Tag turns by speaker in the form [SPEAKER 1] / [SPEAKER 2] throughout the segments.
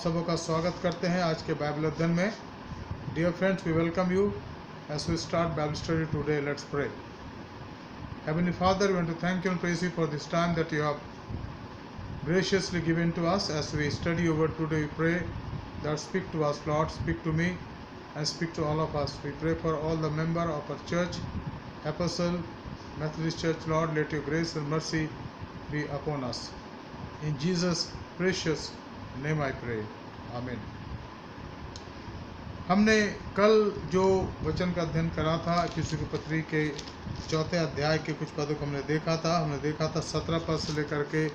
[SPEAKER 1] सबों का स्वागत करते हैं आज के बाइबल अध्ययन में। Dear friends, we welcome you as we start Bible study today. Let's pray. Heavenly Father, we want to thank you and praise you for this time that you have graciously given to us as we study your word today. We pray that speak to us, Lord, speak to me and speak to all of us. We pray for all the members of our church, Apostle Methodist Church. Lord, let your grace and mercy be upon us. In Jesus' precious name I pray. Amen. हमने कल जो वचन का अध्ययन करा था इफिसियों की पत्री के 4 अध्याय के कुछ पदों को हमने देखा था 17 पद से लेकर के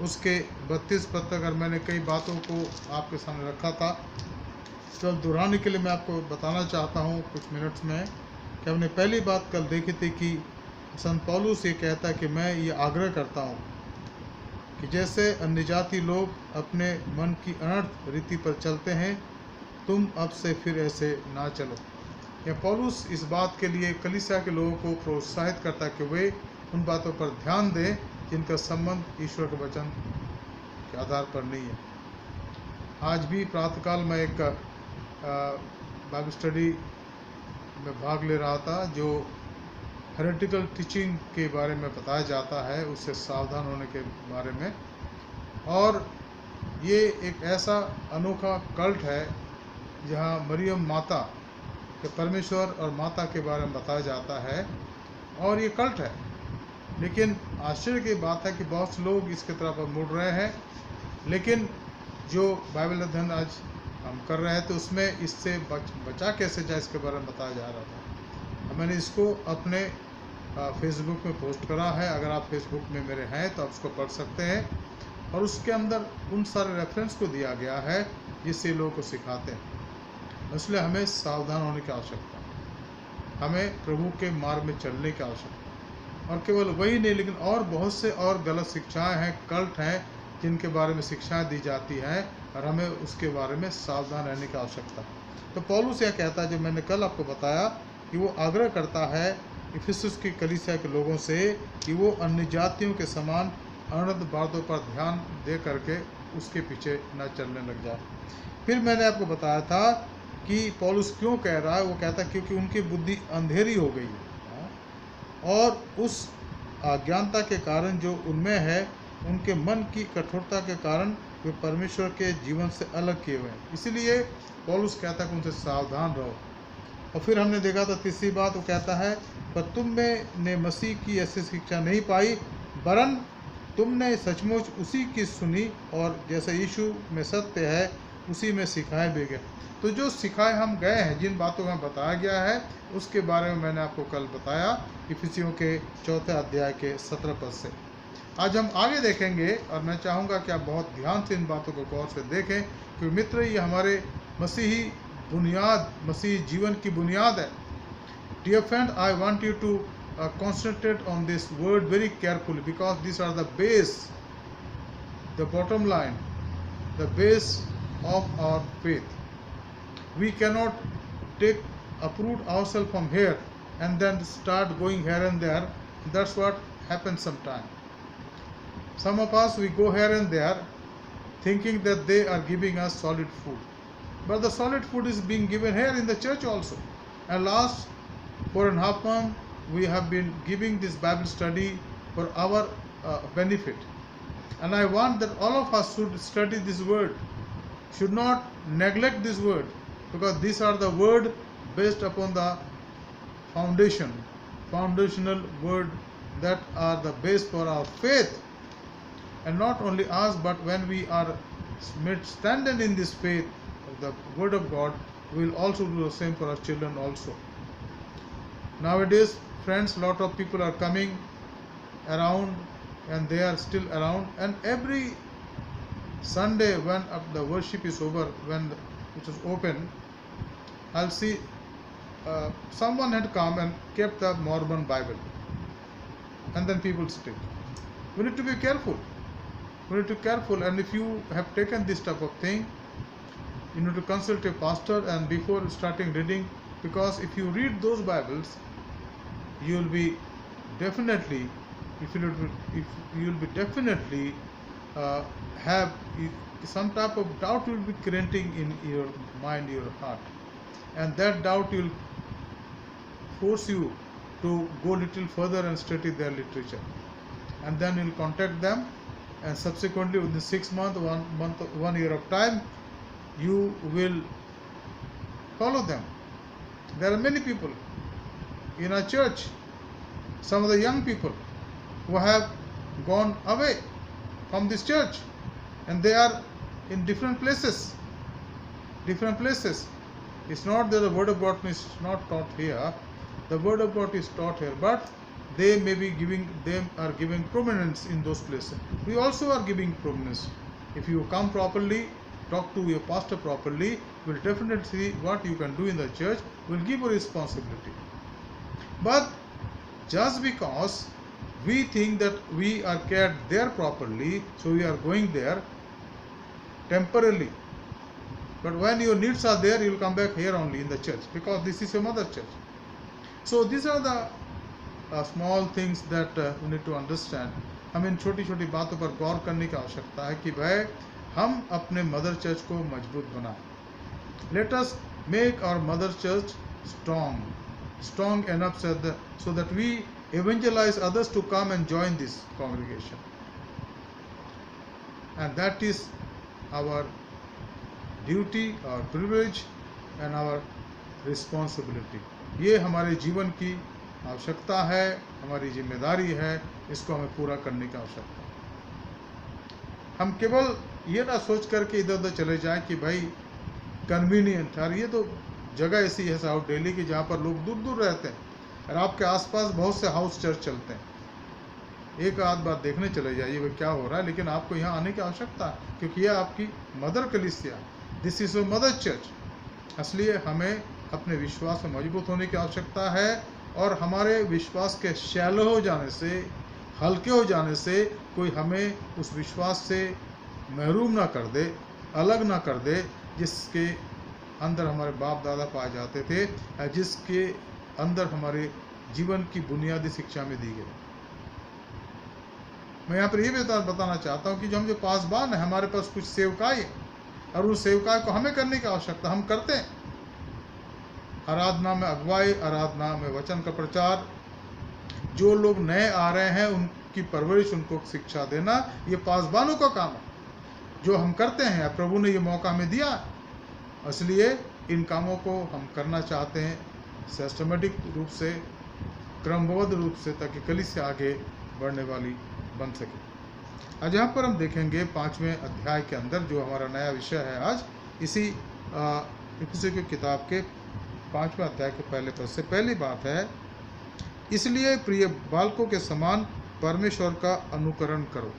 [SPEAKER 1] उसके 32 पद तक। अगर मैंने कई बातों को आपके सामने रखा था तो दोहराने के लिए मैं आपको बताना चाहता हूँ कुछ मिनट्स में कि हमने पहली बात कल देखी थी कि संत पौलुस ये कहता है कि मैं ये आग्रह करता हूँ कि जैसे अन्य जाति लोग अपने मन की अनर्थ रीति पर चलते हैं, तुम अब से फिर ऐसे ना चलो। यह पौलुस इस बात के लिए कलीसिया के लोगों को प्रोत्साहित करता है कि वे उन बातों पर ध्यान दें जिनका संबंध ईश्वर के वचन के आधार पर नहीं है। आज भी प्रातःकाल में एक बाइबल स्टडी में भाग ले रहा था जो हेरेटिकल टीचिंग के बारे में बताया जाता है, उससे सावधान होने के बारे में। और ये एक ऐसा अनोखा कल्ट है जहाँ मरियम माता के परमेश्वर और माता के बारे में बताया जाता है और ये कल्ट है। लेकिन आश्चर्य की बात है कि बहुत से लोग इसके तरफ मुड़ रहे हैं। लेकिन जो बाइबल अध्ययन आज हम कर रहे हैं तो उसमें इससे बचा कैसे जाए इसके बारे में बताया जा रहा था। मैंने इसको अपने फेसबुक में पोस्ट करा है। अगर आप फेसबुक में मेरे हैं तो आप उसको पढ़ सकते हैं और उसके अंदर उन सारे रेफरेंस को दिया गया है जिससे लोगों को सिखाते हैं। इसलिए हमें सावधान होने की आवश्यकता है, हमें प्रभु के मार्ग में चलने की आवश्यकता है। और केवल वही नहीं लेकिन और बहुत से और गलत शिक्षाएं हैं, कल्ट हैं जिनके बारे में शिक्षाएं दी जाती हैं और हमें उसके बारे में सावधान रहने की आवश्यकता है। तो पौलुस यह कहता है, जो मैंने कल आपको बताया, कि वो आग्रह करता है इफिसुस की कलीसिया के लोगों से कि वो अन्य जातियों के समान अनर्थ बातों पर ध्यान दे करके उसके पीछे न चलने लग जाए। फिर मैंने आपको बताया था कि पौलुस क्यों कह रहा है। वो कहता है क्योंकि उनकी बुद्धि अंधेरी हो गई है और उस अज्ञानता के कारण जो उनमें है, उनके मन की कठोरता के कारण वे परमेश्वर के जीवन से अलग किए हुए हैं। इसीलिए पौलुस कहता है कि उनसे सावधान रहो। और फिर हमने देखा था तीसरी बात, वो कहता है पर तुमने ने मसीह की ऐसी शिक्षा नहीं पाई, वरन तुमने सचमुच उसी की सुनी और जैसे यीशु में सत्य है उसी में सिखाए भी गए। तो जो सिखाए हम गए हैं, जिन बातों का बताया गया है, उसके बारे में मैंने आपको कल बताया इफिसियों के 4 अध्याय के 17 पद से। आज हम आगे देखेंगे और मैं चाहूँगा कि आप बहुत ध्यान से इन बातों को गौर से देखें क्योंकि मित्र ये हमारे मसीही बुनियाद, मसीही जीवन की बुनियाद है। Dear friend, I want you to concentrate on this word very carefully because these are the base, the bottom line, the base of our faith. We cannot uproot ourselves from here and then start going here and there. That's what happens sometimes. Some of us, we go here and there thinking that they are giving us solid food. But the solid food is being given here in the church also. And last 4.5 months, we have been giving this Bible study for our benefit. And I want that all of us should study this word, should not neglect this word, because these are the word based upon the foundational word that are the base for our faith. And not only us, but when we are standing in this faith of the word of God, we will also do the same for our children also. Nowadays, friends, lot of people are coming around and they are still around, and every Sunday when the worship is over, when it is open, I'll see someone had come and kept the Mormon Bible, and then people stick. We need to be careful. We need to be careful, and if you have taken this type of thing, you need to consult a pastor and before starting reading, because if you read those Bibles, you will be definitely, have some type of doubt will be creating in your mind, your heart, and that doubt will force you to go little further and study their literature, and then you'll contact them, and subsequently within 6 months, 1 year of time, you will follow them. There are many people in our church, some of the young people who have gone away from this church, and they are in different places. It's not that the word of God is not taught here. The word of God is taught here, but they are giving prominence in those places. We also are giving prominence. If you come properly, talk to your pastor properly, will definitely see what you can do in the church, will give you responsibility. But just because we think that we are cared there properly, so we are going there temporarily. But when your needs are there, you will come back here only in the church, because this is your mother church. So these are the small things that we need to understand. हमें इन छोटी छोटी बातों पर गौर करने की आवश्यकता है कि भाई हम अपने मदर चर्च को मजबूत बनाएं. Let us make our mother church strong enough so that we evangelize others to come and join this congregation. And that is our duty, our privilege and our responsibility. ये हमारे जीवन की आवश्यकता है, हमारी जिम्मेदारी है, इसको हमें पूरा करने की आवश्यकता है. हम केवल ये ना सोच करके इधर उधर चले जाएं कि भाई कन्वीनियंट, और ये तो जगह ऐसी है साउथ दिल्ली की जहाँ पर लोग दूर दूर रहते हैं और आपके आसपास बहुत से हाउस चर्च चलते हैं. एक आध बार देखने चले जाइए भाई क्या हो रहा है, लेकिन आपको यहाँ आने की आवश्यकता है, क्योंकि यह आपकी मदर कलीसिया, this is your mother church. इसलिए हमें अपने विश्वास में मजबूत होने की आवश्यकता है, और हमारे विश्वास के शैलो हो जाने से, हल्के हो जाने से कोई हमें उस विश्वास से महरूम ना कर दे, अलग ना कर दे, जिसके अंदर हमारे बाप दादा पाए जाते थे, जिसके अंदर हमारे जीवन की बुनियादी शिक्षा में दी गई. मैं यहाँ पर ये बताना चाहता हूँ कि जो हम जो पासबान है, हमारे पास कुछ सेवकाई है, और उस सेवकाई को हमें करने की आवश्यकता, हम करते हैं. आराधना में अगुवाई, आराधना में वचन का प्रचार, जो लोग नए आ रहे हैं उनकी परवरिश, उनको शिक्षा देना, ये पासबानों का काम है जो हम करते हैं. प्रभु ने ये मौका हमें दिया, इसलिए इन कामों को हम करना चाहते हैं सिस्टमेटिक रूप से, क्रमबद्ध रूप से, ताकि कलीसिया आगे बढ़ने वाली बन सके. आज यहाँ पर हम देखेंगे 5वें अध्याय के अंदर जो हमारा नया विषय है आज, इसी इफिसियों की किताब के 5वें अध्याय के पहले पद से पहली बात है, इसलिए प्रिय बालकों के समान परमेश्वर का अनुकरण करो.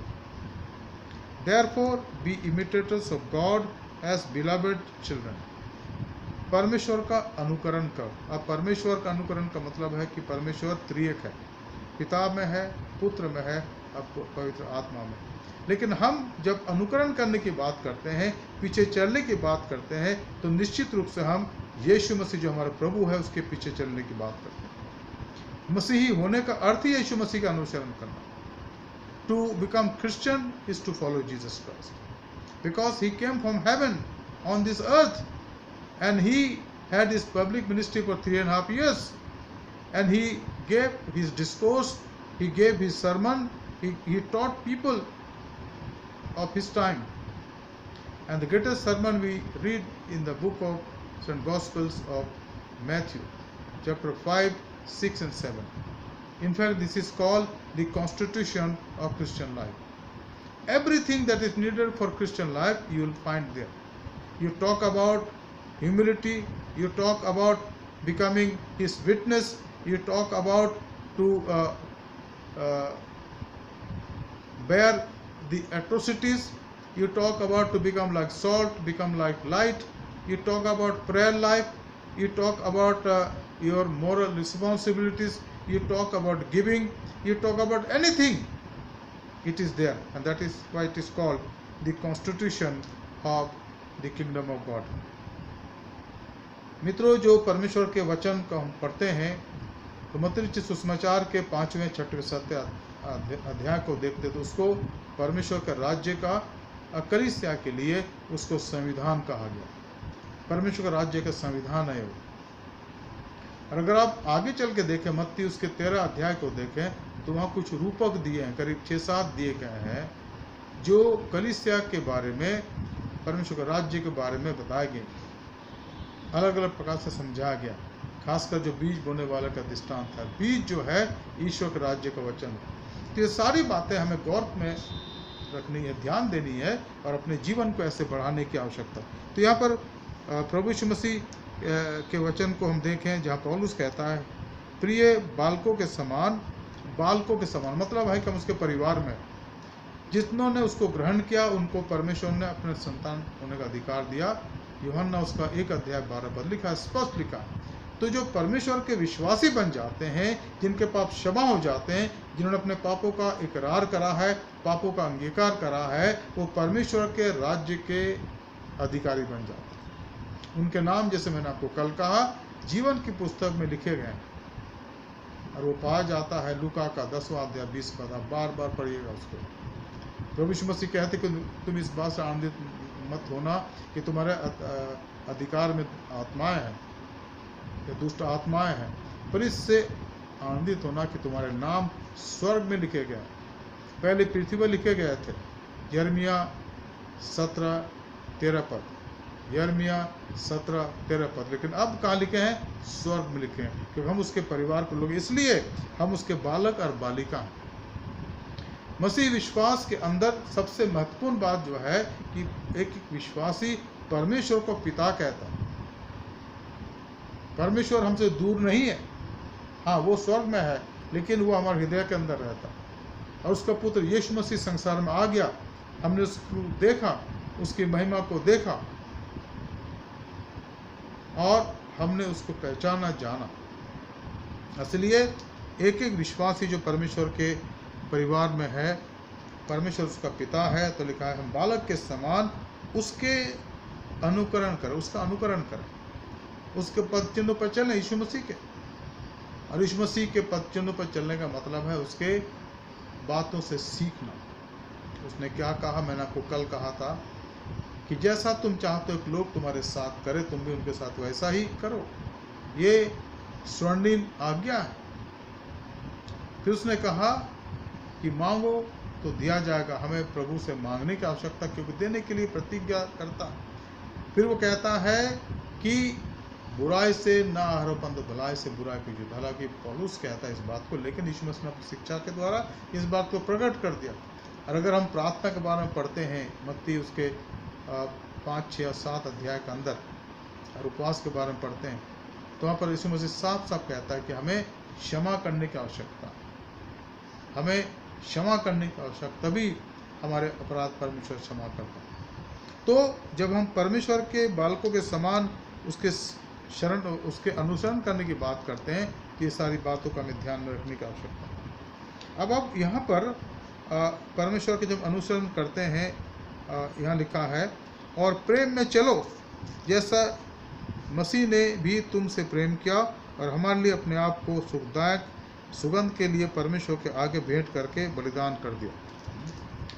[SPEAKER 1] Therefore be imitators of God as beloved children. परमेश्वर का अनुकरण करो. अब परमेश्वर का अनुकरण का मतलब है कि परमेश्वर त्रिएक है, पिता में है, पुत्र में है, अब पवित्र आत्मा में. लेकिन हम जब अनुकरण करने की बात करते हैं, पीछे चलने की बात करते हैं, तो निश्चित रूप से हम यीशु मसीह जो हमारा प्रभु है उसके पीछे चलने की बात करते हैं. मसीही होने का अर्थ ही यीशु मसीह का अनुसरण करना. To become Christian is to follow Jesus Christ, because he came from heaven on this earth, and he had his public ministry for 3.5 years, and he gave his discourse, he gave his sermon, he taught people of his time. And the greatest sermon we read in the book of St. Gospels of Matthew, chapter 5, 6 and 7. In fact, this is called the constitution of Christian life. Everything that is needed for Christian life, you will find there. You talk about humility, you talk about becoming his witness, you talk about to bear the atrocities, you talk about to become like salt, become like light, you talk about prayer life, you talk about your moral responsibilities, you talk about giving, you talk about anything, it is there. And that is why it is called the constitution of the kingdom of God. मित्रों, जो परमेश्वर के वचन को हम पढ़ते हैं, तो मत्ती सुसमाचार के 5वें 6वें 7वें अध्याय को देखते तो उसको परमेश्वर के राज्य का कलीसिया के लिए उसको संविधान कहा गया। परमेश्वर का राज्य का संविधान है वो। और अगर आप आगे चल के देखें, मत्ती उसके 13 अध्याय को देखें, तो वहाँ कुछ रूपक दिए हैं, करीब 6-7 दिए गए हैं जो कलीसिया के बारे में, परमेश्वर के राज्य के बारे में बताए गए, अलग अलग प्रकार से समझाया गया। खासकर जो बीज बोने वाले का दृष्टांत है, बीज जो है ईश्वर के राज्य का वचन है। तो ये सारी बातें हमें गौर में रखनी है, ध्यान देनी है और अपने जीवन को ऐसे बढ़ाने की आवश्यकता। तो यहाँ पर प्रभु यीशु मसीह के वचन को हम देखें, जहाँ पौलुस कहता है प्रिय बालकों के समान, बालकों के समान मतलब है कि हम उसके परिवार में, जितनों ने उसको ग्रहण किया उनको परमेश्वर ने अपने संतान होने का अधिकार दिया। यूहन्ना उसका 1 अध्याय 12 पद लिखा, स्पष्ट लिखा। तो जो परमेश्वर के विश्वासी बन जाते हैं, जिनके पाप क्षमा हो जाते हैं, जिन्होंने अपने पापों का इकरार करा है, पापों का अंगीकार करा है, वो परमेश्वर के राज्य के अधिकारी बन जाते हैं। उनके नाम, जैसे मैंने आपको कल कहा, जीवन की पुस्तक में लिखे गए हैं और वो पाया जाता है लूका का 10वां अध्याय 20 पद। आप बार बार पढ़िएगा उसको। प्रभु यीशु मसीह कहते कि तुम इस बात से आनंदित मत होना कि तुम्हारे अधिकार में आत्माएं हैं या दुष्ट आत्माएं हैं, पर इससे आनंदित होना कि तुम्हारे नाम स्वर्ग में लिखे गए। पहले पृथ्वी पर लिखे गए थे, यिर्मयाह 17:13 पद, यिर्मयाह 17:13 पद, लेकिन अब कहाँ लिखे हैं? स्वर्ग में लिखे हैं, क्योंकि हम उसके परिवार के लोग, इसलिए हम उसके बालक और बालिका हैं। मसीह विश्वास के अंदर सबसे महत्वपूर्ण बात जो है कि एक विश्वासी परमेश्वर को पिता कहता है। परमेश्वर हमसे दूर नहीं है, हाँ वो स्वर्ग में है, लेकिन वो हमारे हृदय के अंदर रहता है। और उसका पुत्र यीशु मसीह संसार में आ गया, हमने उसको देखा, उसकी महिमा को देखा और हमने उसको पहचाना, जाना। इसलिए एक एक विश्वासी जो परमेश्वर के परिवार में है, परमेश्वर उसका पिता है, तो लिखा है हम बालक के समान उसके अनुकरण करें, उसका अनुकरण करें, उसके पद चिन्हों पर चलें, यीशु मसीह के। और यीशु मसीह के पद चिन्हों पर चलने का मतलब है उसके बातों से सीखना। उसने क्या कहा, मैंने आपको कल कहा था कि जैसा तुम चाहते हो कि लोग तुम्हारे साथ करें, तुम भी उनके साथ वैसा ही करो। ये स्वर्णिम आज्ञा है। फिर उसने कहा कि मांगो तो दिया जाएगा। हमें प्रभु से मांगने की आवश्यकता, क्योंकि देने के लिए प्रतिज्ञा करता है। फिर वो कहता है कि बुराई से ना आरोपन, तो भलाई से बुराई कीजिए। हालांकि पौलुस कहता है इस बात को, लेकिन यीशु मसीह ने अपनी शिक्षा के द्वारा इस बात को प्रकट कर दिया। और अगर हम प्रार्थना के बारे में पढ़ते हैं, मत्ती उसके 5, 6 और 7 अध्याय के अंदर, और उपवास के बारे में पढ़ते हैं, तो वहाँ पर यीशु मसीह साफ साफ कहता है कि हमें क्षमा करने की आवश्यकता है, हमें क्षमा करने की आवश्यकता, तभी हमारे अपराध परमेश्वर क्षमा करता है। तो जब हम परमेश्वर के बालकों के समान उसके शरण, उसके अनुसरण करने की बात करते हैं, ये सारी बातों का हमें ध्यान में रखने की आवश्यकता है। अब यहाँ पर परमेश्वर के जब अनुसरण करते हैं, यहाँ लिखा है और प्रेम में चलो, जैसा मसीह ने भी तुमसे प्रेम किया और हमारे लिए अपने आप को सुखदायक सुगंध के लिए परमेश्वर के आगे भेंट करके बलिदान कर दिया।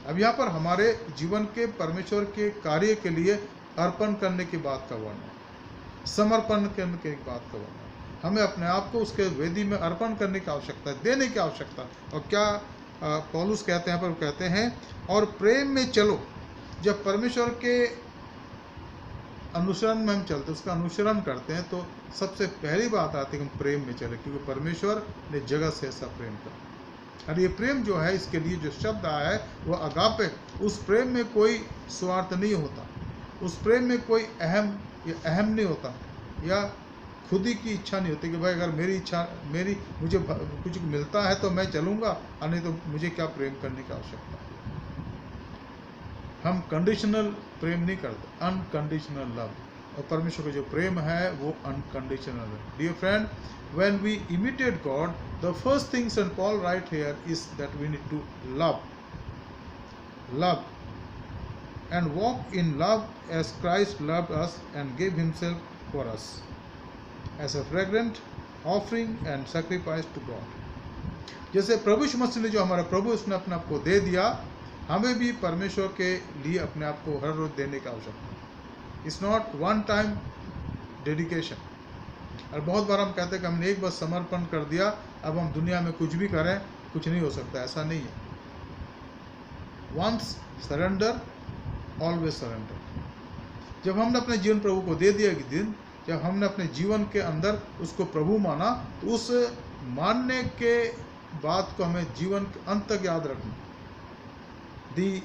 [SPEAKER 1] अब यहाँ पर हमारे जीवन के परमेश्वर के कार्य के लिए अर्पण करने की बात का वर्णन, समर्पण करने की बात का वर्णन। हमें अपने आप को उसके वेदी में अर्पण करने की आवश्यकता है, देने की आवश्यकता है। और क्या पौलुस कहते हैं, पर वो कहते हैं और प्रेम में चलो। जब परमेश्वर के अनुसरण में हम चलते, उसका अनुसरण करते हैं, तो सबसे पहली बात आती है कि हम प्रेम में चले, क्योंकि परमेश्वर ने जगत से ऐसा प्रेम किया। और ये प्रेम जो है, इसके लिए जो शब्द आया है वो अगापे। उस प्रेम में कोई स्वार्थ नहीं होता, उस प्रेम में कोई अहम नहीं होता, या खुद ही की इच्छा नहीं होती कि भाई अगर मुझे कुछ मिलता है तो मैं चलूँगा, और नहीं तो मुझे क्या प्रेम करने की आवश्यकता है। हम कंडीशनल प्रेम नहीं करते, अनकंडीशनल लव। और परमेश्वर का जो प्रेम है वो अनकंडीशनल है। Dear friend, when we imitate God, the first things, and Paul write here, is that we need to love and walk in love as Christ loved us and gave himself for us as a fragrant offering and sacrifice to God। जैसे प्रभु यीशु मसीह ने, जो हमारा प्रभु, उसने अपने आप को दे दिया हमें भी परमेश्वर के लिए अपने आप को हर रोज देने की आवश्यकता है। It's not one time dedication. और बहुत बार हम कहते हैं कि हमने एक बार समर्पण कर दिया, अब हम दुनिया में कुछ भी करें कुछ नहीं हो सकता। ऐसा नहीं है। Once surrender always surrender. जब हमने अपने जीवन प्रभु को दे दिया, एक दिन जब हमने अपने जीवन के अंदर उसको प्रभु माना, तो उस मानने के बात को हमें जीवन के अंत तक याद रखना। The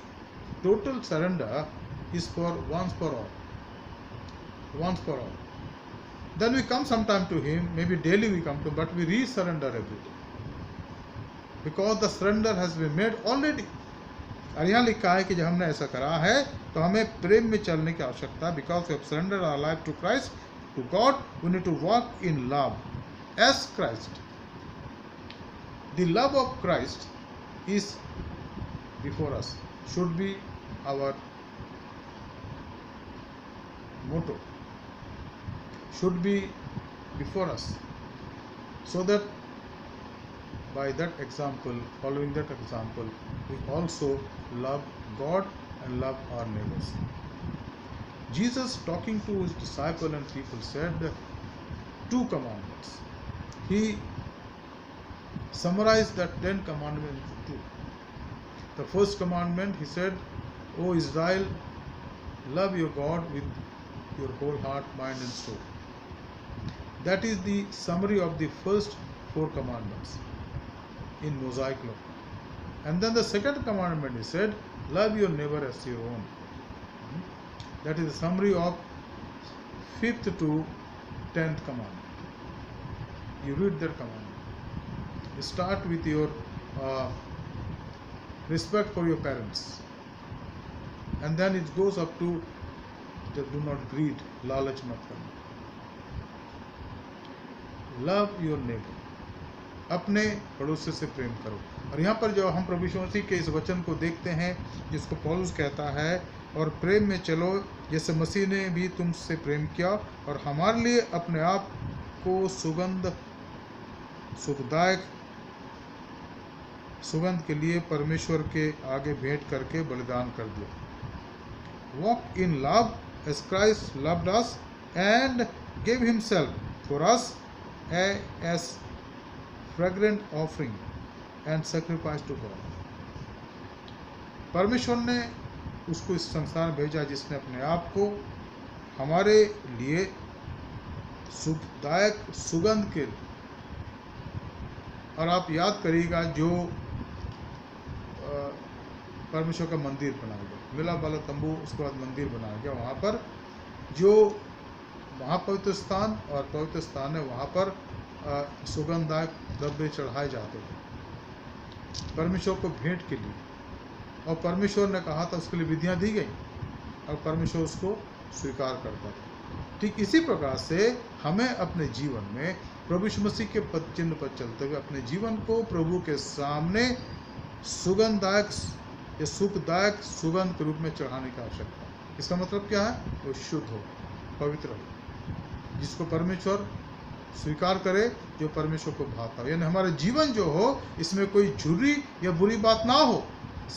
[SPEAKER 1] total surrender is for once for all, once for all. Then we come sometime to him, maybe daily we come to, but we re-surrender everything because the surrender has been made already. और यहाँ लिखा है कि जब हमने ऐसा करा है तो हमें प्रेम में चलने की आवश्यकता है। Because we have surrendered our life to Christ, to God, we need to walk in love as Christ. The love of Christ is before us, should be our motto, should be before us, so that by that example, following that example, we also love God and love our neighbors. Jesus, talking to his disciple and people, said 2 commandments. He summarized that 10 commandments into 2. The first commandment, he said, O Israel, love your God with your whole heart, mind and soul. That is the summary of the first 4 commandments in Mosaic law. And then the second commandment is said, love your neighbor as your own. That is the summary of 5th to 10th commandment. You read that commandment. You start with your respect for your parents, and then it goes up to do not greed, लालच मत करना। Love your neighbour, अपने पड़ोसी से प्रेम करो। और यहाँ पर जो हम प्रभु यीशु मसीह के इस वचन को देखते हैं जिसको पौलुस कहता है, और प्रेम में चलो जैसे मसीह ने भी तुमसे प्रेम किया और हमारे लिए अपने आप को सुखदायक सुगंध के लिए परमेश्वर के आगे भेंट करके बलिदान कर दिया। Walk in love as Christ loved us and gave himself for us as fragrant offering and sacrifice to God. परमेश्वर ने उसको इस संसार में भेजा जिसने अपने आप को हमारे लिए सुखदायक सुगंध के। और आप याद करिएगा जो परमेश्वर का मंदिर बनाया गया, मिलाप वाला तंबू, उसके बाद मंदिर बनाया गया, वहाँ पर जो महापवित्र स्थान और पवित्र स्थान है वहाँ पर सुगंधदायक द्रव्य चढ़ाए जाते थे परमेश्वर को भेंट के लिए। और परमेश्वर ने कहा था, उसके लिए विधियाँ दी गई और परमेश्वर उसको स्वीकार करता था। ठीक इसी प्रकार से हमें अपने जीवन में प्रभु यीशु मसीह के पद चिन्ह पर चलते हुए अपने जीवन को प्रभु के सामने सुगंधदायक या सुखदायक सुगंध के रूप में चढ़ाने की आवश्यकता है। इसका मतलब क्या है? वो शुद्ध हो, पवित्र हो, जिसको परमेश्वर स्वीकार करे, जो परमेश्वर को भाता हो। यानी हमारा जीवन जो हो इसमें कोई झुर्री या बुरी बात ना हो।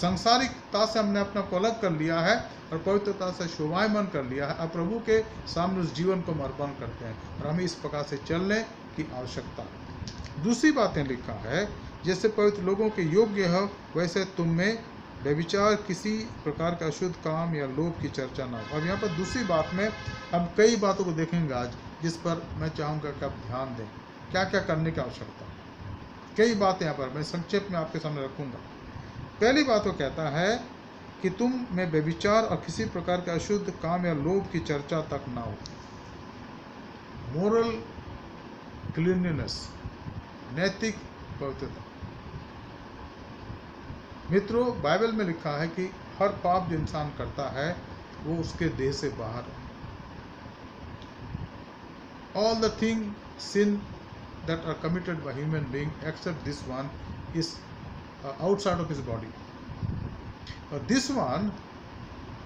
[SPEAKER 1] सांसारिकता से हमने अपने को अलग कर लिया है और पवित्रता से शोभायमान कर लिया है। अब प्रभु के सामने उस जीवन को अर्पण करते हैं और हमें इस प्रकार से चलने की आवश्यकता है। दूसरी बातें लिखा है, जैसे पवित्र लोगों के योग्य हो वैसे तुम में व्यभिचार, किसी प्रकार का अशुद्ध काम या लोभ की चर्चा ना हो। अब यहाँ पर दूसरी बात में हम कई बातों को देखेंगे आज, जिस पर मैं चाहूँगा कि आप ध्यान दें, क्या क्या करने की आवश्यकता है। कई बातें यहाँ पर मैं संक्षेप में आपके सामने रखूँगा। पहली बात वो कहता है कि तुम में व्यभिचार और किसी प्रकार का अशुद्ध काम या लोभ की चर्चा तक ना हो। मोरल क्लीनलीनेस, नैतिक पवित्रता। मित्रों, बाइबल में लिखा है कि हर पाप जो इंसान करता है वो उसके देह से बाहर है। All the thing sin that are committed by human being except this one is outside of his body. This one,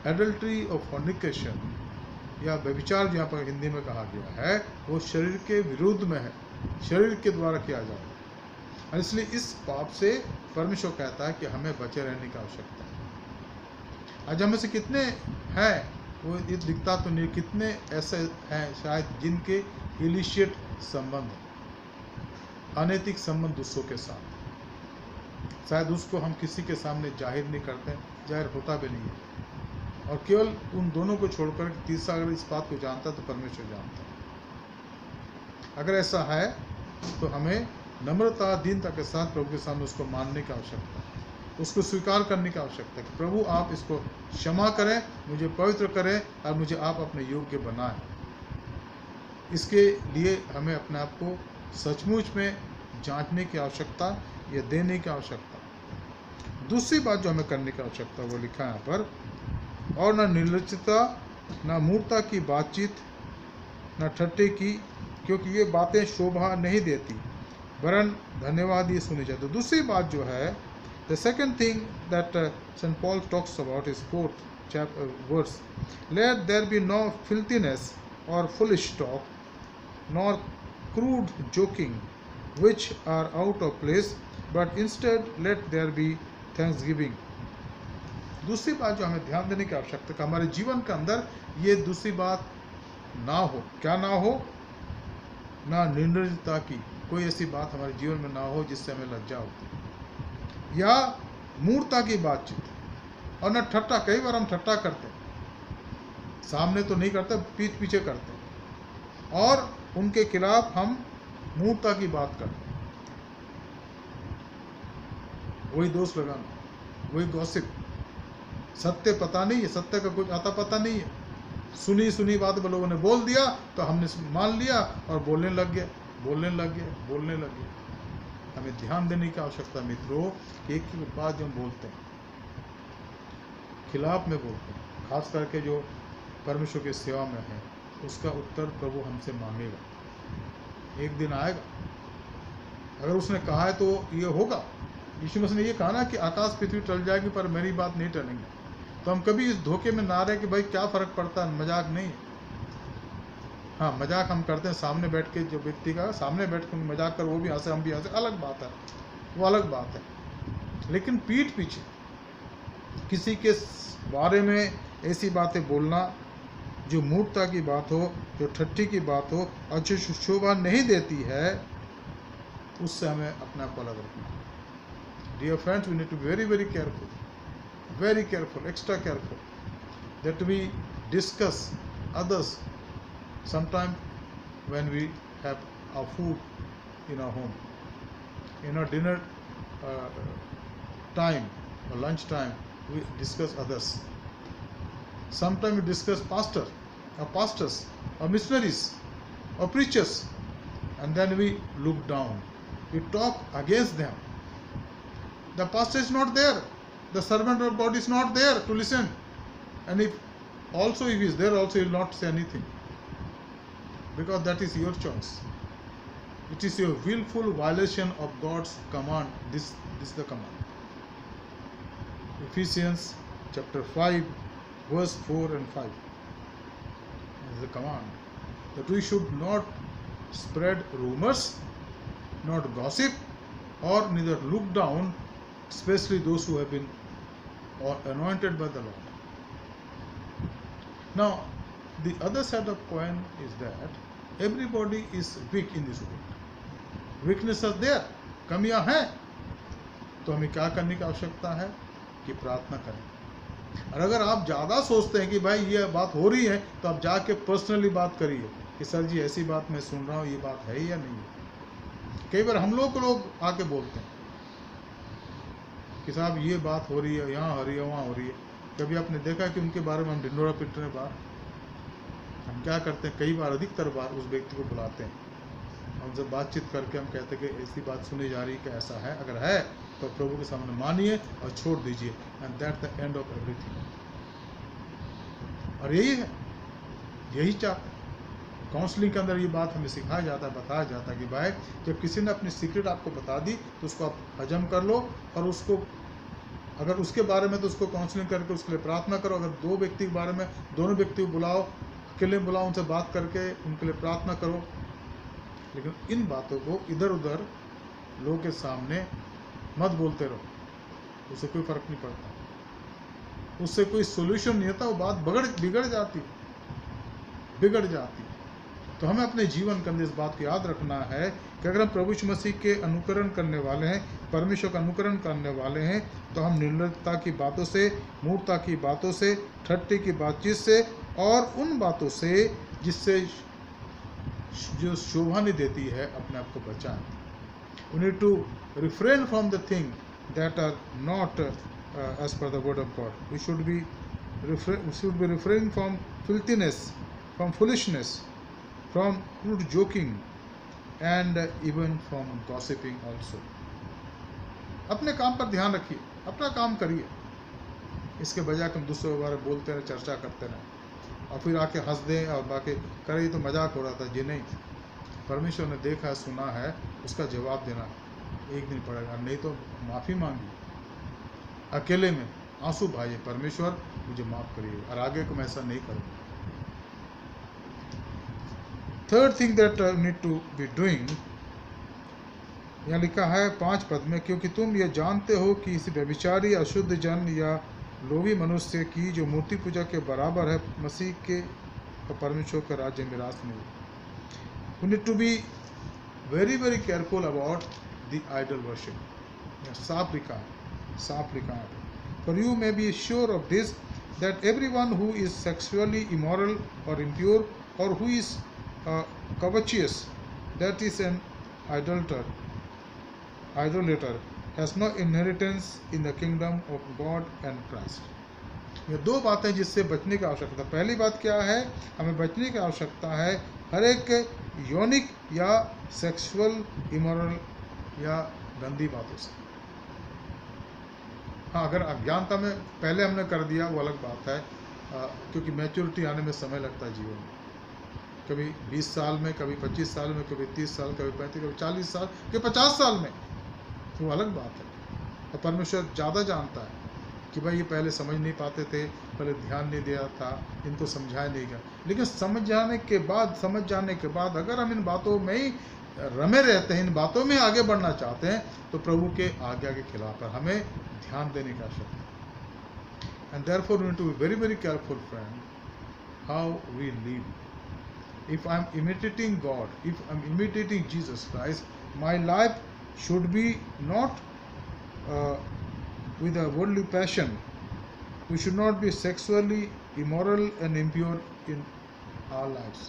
[SPEAKER 1] adultery or fornication या व्यभिचार जो यहाँ पर हिंदी में कहा गया है, वो शरीर के विरुद्ध में है, शरीर के द्वारा किया जाता है। और इसलिए इस पाप से परमेश्वर कहता है कि हमें बचे रहने की आवश्यकता है। आज हम में से कितने हैं, वो ये दिखता तो नहीं, कितने ऐसे हैं शायद जिनके इलिशिएट संबंध, अनैतिक संबंध दूसरों के साथ, शायद उसको हम किसी के सामने जाहिर नहीं करते, जाहिर होता भी नहीं है, और केवल उन दोनों को छोड़कर तीसरा अगर इस बात को जानता तो परमेश्वर जानता है। अगर ऐसा है तो हमें नम्रता दीनता के साथ प्रभु के सामने उसको मानने की आवश्यकता है, उसको स्वीकार करने की आवश्यकता है कि प्रभु आप इसको क्षमा करें, मुझे पवित्र करें और मुझे आप अपने योग्य बनाएं। इसके लिए हमें अपने आप को सचमुच में जांचने की आवश्यकता या देने की आवश्यकता। दूसरी बात जो हमें करने की आवश्यकता वो लिखा है यहाँ पर, और न निर्लज्जता न मूर्खता की बातचीत न ठट्ठे की, क्योंकि ये बातें शोभा नहीं देती, वरन धन्यवाद ये सुनी जाती। तो दूसरी बात जो है, the second thing that Saint Paul talks about is 4th verse, let there be no filthiness or foolish talk, nor crude joking, which are out of place, but instead let there be thanksgiving. दूसरी बात जो हमें ध्यान देने की आवश्यकता है कि हमारे जीवन के अंदर ये दूसरी बात ना हो। क्या ना हो? ना निर्लज्जता की, कोई ऐसी बात हमारे जीवन में ना हो जिससे हमें लज्जा होती है, या मूर्खता की बातचीत, और न ठट्ठा। कई बार हम ठट्टा करते हैं, सामने तो नहीं करते, पीठ पीछे करते हैं, और उनके खिलाफ हम मूर्खता की बात करते हैं, वही दोष लगाना, वही गॉसिप। सत्य पता नहीं है, सत्य का कुछ आता पता नहीं है, सुनी सुनी बात लोगों ने बोल दिया तो हमने मान लिया और बोलने लग गए। हमें ध्यान देने की आवश्यकता मित्रों कि एक बात जो हम बोलते हैं, खिलाफ में बोलते हैं, खास करके जो परमेश्वर की सेवा में है, उसका उत्तर प्रभु हमसे मांगेगा। एक दिन आएगा, अगर उसने कहा है तो ये होगा। यीशु मसीह ने ये कहा ना कि आकाश पृथ्वी टल जाएगी पर मेरी बात नहीं टलेंगी। तो हम कभी इस धोखे में ना रहे कि भाई क्या फ़र्क पड़ता है, मजाक नहीं। हाँ, मजाक हम करते हैं सामने बैठ के, जो व्यक्ति का सामने बैठ के मजाक कर वो भी हंसे हम भी हंसे, अलग बात है, वो अलग बात है। लेकिन पीठ पीछे किसी के बारे में ऐसी बातें बोलना जो मूर्खता की बात हो, जो ठट्ठी की बात हो और जो शोभा नहीं देती है, उससे हमें अपने आप को अलग रखना। Dear friends, we need to be very careful, extra careful, that we discuss others sometime when we have our food in our home, in our dinner time or lunch time, we discuss others. Sometimes we discuss pastors or missionaries or preachers, and then we look down, we talk against them. The pastor is not there, the servant of God is not there to listen, and if he is there also, he will not say anything, because that is your choice. It is your willful violation of God's command. This is the command. Ephesians chapter 5 verse 4 and 5 is the command that we should not spread rumors, not gossip, or neither look down, especially those who have been or anointed by the Lord. Now, the other side of coin is that everybody is weak in this world. Weakness are there, कमियां हैं, तो हमें क्या करने की आवश्यकता है कि प्रार्थना करें। और अगर आप ज़्यादा सोचते हैं कि भाई ये बात हो रही है, तो आप जाके पर्सनली बात करिए कि सर जी ऐसी बात मैं सुन रहा हूँ, ये बात है या नहीं है। कई बार हम लोग आके बोलते हैं कि साहब ये बात हो रही है, यहाँ हो रही है, वहाँ हो रही है। कभी आपने देखा कि उनके बारे में हम ढिंडोरा पीट रहे बार? हम क्या करते हैं, कई बार, अधिकतर बार उस व्यक्ति को बुलाते हैं, हमसे बातचीत करके हम कहते हैं कि ऐसी बात सुनी जा रही है कि ऐसा है, अगर है तो प्रभु के सामने मानिए और छोड़ दीजिए, and that the end of everything. और यही चाहते हैं। काउंसलिंग के अंदर ये बात हमें सिखाया जाता है, बताया जाता है कि भाई जब किसी ने अपनी सीक्रेट आपको बता दी तो उसको आप हजम कर लो, और उसको अगर उसके बारे में तो उसको काउंसलिंग करके उसके लिए प्रार्थना करो। अगर दो व्यक्ति के बारे में, दोनों व्यक्ति को बुलाओ, अकेले बुलाओ, उनसे बात करके उनके लिए प्रार्थना करो। लेकिन इन बातों को इधर उधर लोगों के सामने मत बोलते रहो, उससे कोई फर्क नहीं पड़ता। उससे कोई सोल्यूशन नहीं होता, वो बात बिगड़ जाती। तो हमें अपने जीवन के अंदर इस बात को याद रखना है कि अगर हम प्रभु यीशु मसीह के अनुकरण करने वाले हैं, परमेश्वर का अनुकरण करने वाले हैं, तो हम निर्लजता की बातों से, मूर्खता की बातों से, ठट्ठी की बातचीत से और उन बातों से जिससे जो शोभा नहीं देती है, अपने आप को बचाएं। We need to refrain from the things that are not as per the word of God. We should be refraining from filthiness, from foolishness, from crude joking, and even from gossiping also. अपने काम पर ध्यान रखिए, अपना काम करिए, इसके बजाय हम दूसरों के बारे में बोलते रहे, चर्चा करते रहे और फिर आके हंस दें और बाकी करे तो मजाक हो रहा था। जी नहीं, परमेश्वर ने देखा सुना है, उसका जवाब देना एक दिन पड़ेगा, नहीं तो माफ़ी मांगी, अकेले में आंसू बहाइए, परमेश्वर मुझे माफ़ करिए और आगे को मैं ऐसा नहीं करूँगा। Third thing that I need to be doing, यहाँ लिखा है 5 पद में, क्योंकि तुम ये जानते हो कि इस व्यभिचारी, अशुद्ध जन या लोभी मनुष्य की जो मूर्ति पूजा के बराबर है, मसीह के परमेश्वर के राज्य में मिरास नहीं। We need to be very very careful about the idol worship. साफ लिखा है, for you may be sure of this, that everyone who is sexually immoral or impure, or who is covetous, that is an idolater, has no inheritance in the kingdom of God and Christ. ये 2 बातें जिससे बचने की आवश्यकता। पहली बात क्या है, हमें बचने की आवश्यकता है हर एक यौनिक या सेक्सुअल इमोरल या गंदी बातों से। हाँ, अगर अज्ञानता में पहले हमने कर दिया वो अलग बात है, क्योंकि मैच्योरिटी आने में समय लगता है जीवन में, कभी 20 साल में, कभी 25 साल में, कभी 30 साल, कभी 35, कभी 40 साल, कभी 50 साल में, तो वो अलग बात है। और परमेश्वर ज़्यादा जानता है कि भाई ये पहले समझ नहीं पाते थे, पहले ध्यान नहीं दिया था, इनको समझाया नहीं गया। लेकिन समझ जाने के बाद अगर हम इन बातों में ही रमे रहते हैं, इन बातों में आगे बढ़ना चाहते हैं, तो प्रभु के आज्ञा के खिलाफ है, हमें ध्यान देने का आवश्यकता है। And therefore we need to be very very careful friend how we live. If I am imitating God, if I am imitating Jesus Christ, my life should be not with a worldly passion. We should not be sexually immoral and impure in our lives.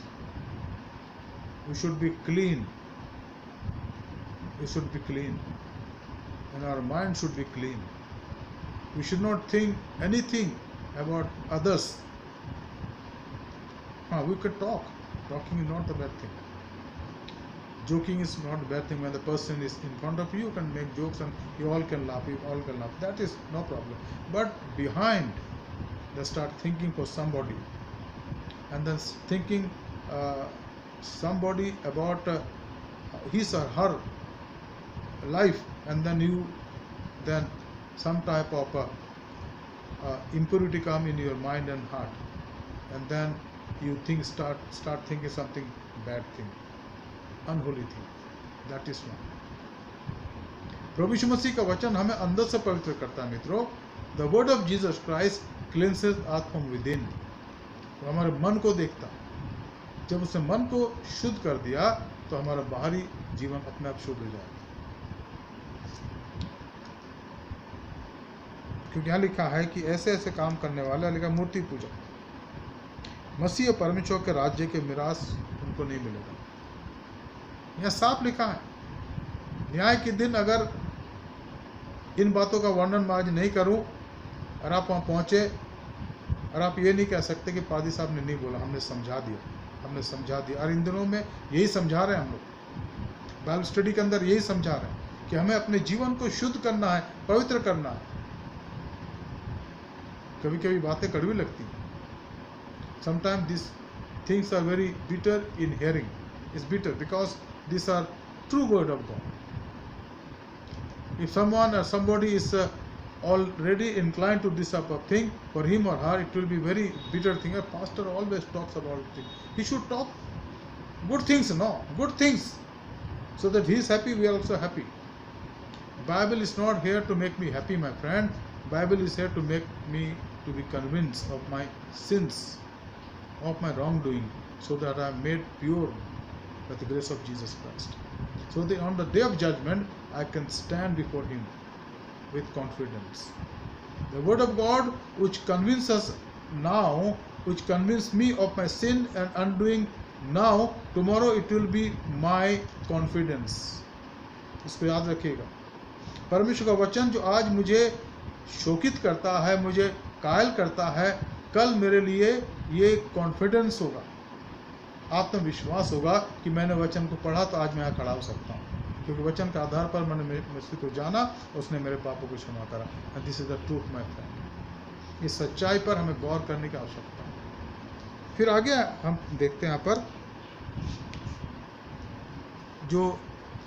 [SPEAKER 1] We should be clean. And our mind should be clean. We should not think anything about others. We could talk. Talking is not the bad thing. Joking is not a bad thing. When the person is in front of you, you can make jokes and you all can laugh. That is no problem. But behind, they start thinking for somebody, and then thinking somebody about his or her life, and then some type of impurity come in your mind and heart, and then you start thinking something bad thing, unholy thing. That is wrong. प्रभु यीशु मसीह का वचन हमें अंदर से पवित्र करता है मित्रों। The word of Jesus Christ cleanses us from within. तो हमारे मन को देखता, जब उसने मन को शुद्ध कर दिया तो हमारा बाहरी जीवन अपने आप शुद्ध हो जाएगा। क्योंकि यहाँ लिखा है कि ऐसे ऐसे काम करने वाले, लिखा मूर्ति पूजा, मसीह और परमेश्वर के राज्य के मिरास उनको नहीं मिलेगा। यह साफ लिखा है, न्याय के दिन अगर इन बातों का वर्णन मैं आज नहीं करूं और आप वहाँ पहुँचे और आप ये नहीं कह सकते कि पादी साहब ने नहीं बोला, हमने समझा दिया। और इन दिनों में यही समझा रहे हैं हम लोग, बाइबल स्टडी के अंदर यही समझा रहे हैं कि हमें अपने जीवन को शुद्ध करना है, पवित्र करना है। कभी कभी बातें कड़वी लगती हैं। Sometimes these things are very bitter in hearing. It's bitter because these are true word of God. If someone or somebody is already inclined to this type of thing, for him or her it will be very bitter thing. A pastor always talks about things. He should talk good things, good things, so that he is happy, we are also happy. Bible is not here to make me happy, my friend. Bible is here to make me to be convinced of my sins, of my wrongdoing, so that I am made pure by the grace of Jesus Christ. So that on the day of judgment, I can stand before Him with confidence. The Word of God, which convinces us now, which convinces me of my sin and undoing now, tomorrow it will be my confidence. इसको याद रखिएगा। परमेश्वर का वचन जो आज मुझे शोकित करता है, मुझे कायल करता है, कल मेरे लिए ये कॉन्फिडेंस होगा, आत्मविश्वास होगा कि मैंने वचन को पढ़ा तो आज मैं यहाँ खड़ा हो सकता हूँ, क्योंकि वचन के आधार पर मैंने मसीह को जाना, उसने मेरे पापों को क्षमा करा। And this is the truth my friend. इस सच्चाई पर हमें गौर करने की आवश्यकता है। फिर आगे हम देखते हैं, यहाँ पर जो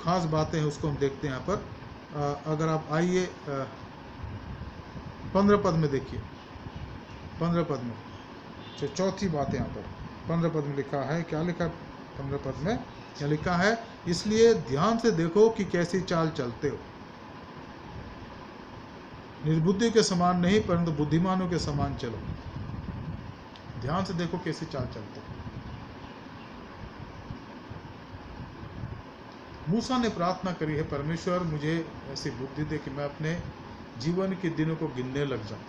[SPEAKER 1] खास बातें हैं उसको हम देखते हैं। यहाँ पर अगर आप आइए 15 पद में देखिए, 15 पद में जो चौथी बात है यहाँ पर 15 पद में लिखा है। क्या लिखा है 15 पद में? क्या लिखा है? इसलिए ध्यान से देखो कि कैसी चाल चलते हो, निर्बुद्धि के समान नहीं परंतु बुद्धिमानों के समान चलो। ध्यान से देखो कैसी चाल चलते हो। मूसा ने प्रार्थना करी है, परमेश्वर मुझे ऐसी बुद्धि दे कि मैं अपने जीवन के दिनों को गिनने लग जाऊं।